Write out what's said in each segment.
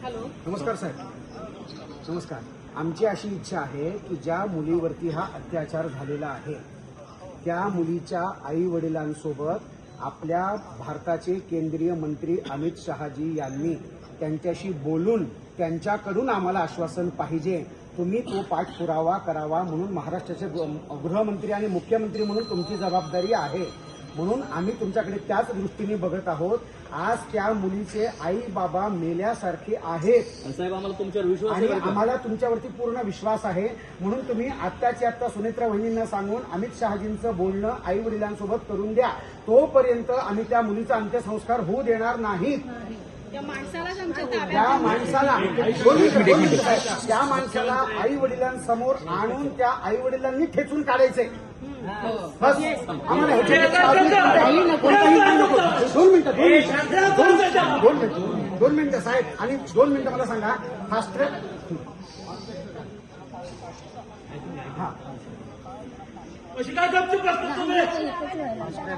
Hello, नमस्कार साहेब. नमस्कार. आमची अशी इच्छा आहे की ज्या मुलीवरती हा अत्याचार झालेला आहे त्या मुलीच्या आई वडिलांसोबत आपल्या भारताचे केंद्रीय मंत्री अमित शहाजी यांनी त्यांच्याशी बोलून त्यांच्याकडून आम्हाला आश्वासन पाहिजे. तुम्ही तो पाठपुरावा करावा म्हणून महाराष्ट्राचे गृहमंत्री आणि मुख्यमंत्री म्हणून तुमची जबाबदारी आहे. म्हणून आम्ही तुमच्याकडे त्याच दृष्टीने बघत आहोत. आज त्या मुलीचे आई बाबा मेल्यासारखे आहेत साहेब. आम्हाला तुमच्यावर विश्वास आणि आम्हाला तुमच्यावरती पूर्ण विश्वास आहे. म्हणून तुम्ही आत्ताच्या आत्ता सुनेत्रा वहिनींना सांगून अमित शहाजींचं बोलणं आई वडिलांसोबत करून द्या. तोपर्यंत आम्ही त्या मुलीचा अंत्यसंस्कार होऊ देणार नाहीत. त्या माणसाला आई वडिलांसमोर आणून त्या आई वडिलांनी ठेचून काढायचे. बस आम्हाला दोन मिनिटं साहेब. आणि 2 मिनिटं मला सांगा. फास्ट ट्रॅक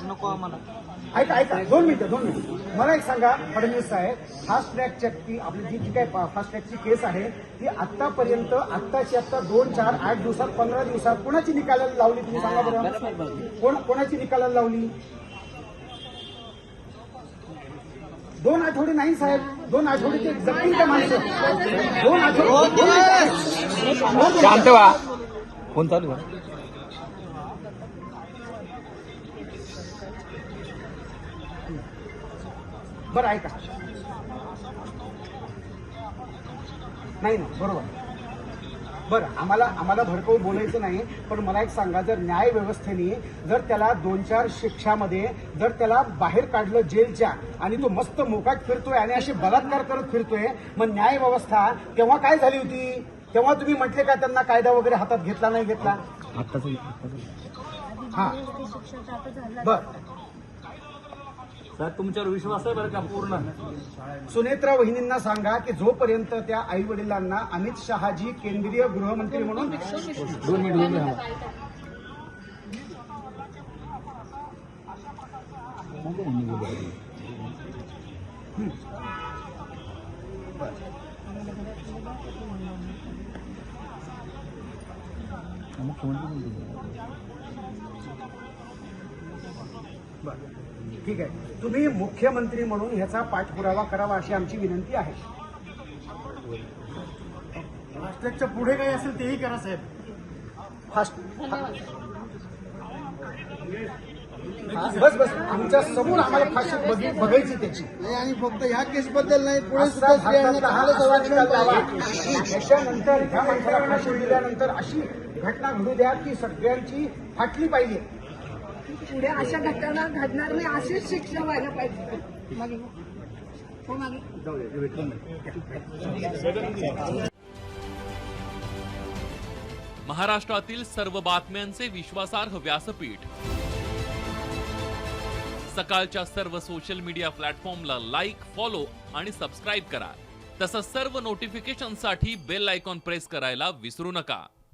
नको आम्हाला. ऐका 2 मिनिटं मला एक सांगा फडणवीस साहेब. फास्ट ट्रॅकची आपली जी काय फास्ट ट्रॅकची केस आहे ती आतापर्यंत आत्ताची आत्ता 2, 4, 8 दिवसात 15 दिवसात कोणाची निकालाला लावली तुम्ही सांगा बरं. कोणाची निकालाला लावली? 2 आठवडे नाही साहेब. 2 आठवडे ते जगतील त्या माणसं. 2 आठवडे शांत व्हा. फोन चालू आहे. बरं ऐका. नाही ना बरोबर. बरं आम्हाला भडकवून बोलायचं नाही. पण मला एक सांगा, जर न्याय व्यवस्थेने जर त्याला 2-4 शिक्षामध्ये जर त्याला बाहेर काढलं जेलच्या आणि तो मस्त मोकाट फिरतोय आणि असे बलात्कार करत फिरतोय, मग न्याय व्यवस्था तेव्हा काय झाली होती? तेव्हा तुम्ही म्हटले का त्यांना कायदा वगैरे हातात घेतला नाही घेतला? हा बरं. सर तुमच्यावर विश्वास आहे बरं का पूर्ण. सुनेत्रा वहिनींना सांगा की जोपर्यंत त्या आई वडिलांना अमित शहाजी केंद्रीय गृहमंत्री म्हणून 2 मिनिट ठीक आहे. तुम्ही मुख्यमंत्री म्हणून ह्याचा पाठपुरावा करावा अशी आमची विनंती आहे. फास्टॅगच्या पुढे काही असेल तेही करा साहेब. बस आमच्या समोर आम्हाला फाशी बघायची त्याची नाही. आणि फक्त ह्या केसबद्दल नाही, पुढे त्याच्यानंतर ह्या माणसाला फाशी दिल्यानंतर अशी घटना घडू द्या की सगळ्यांची फाटली पाहिजे. पुढे अशा घटना घडणार नाही अशीच शिक्षा व्हायला पाहिजे. महाराष्ट्रातील सर्व बातम्यांचे विश्वासार्ह व्यासपीठ. सकाळच्या सर्व सोशल मीडिया प्लॅटफॉर्मला लाईक, फॉलो आणि सबस्क्राईब करा. तसंच सर्व नोटिफिकेशनसाठी बेल आयकॉन प्रेस करायला विसरू नका.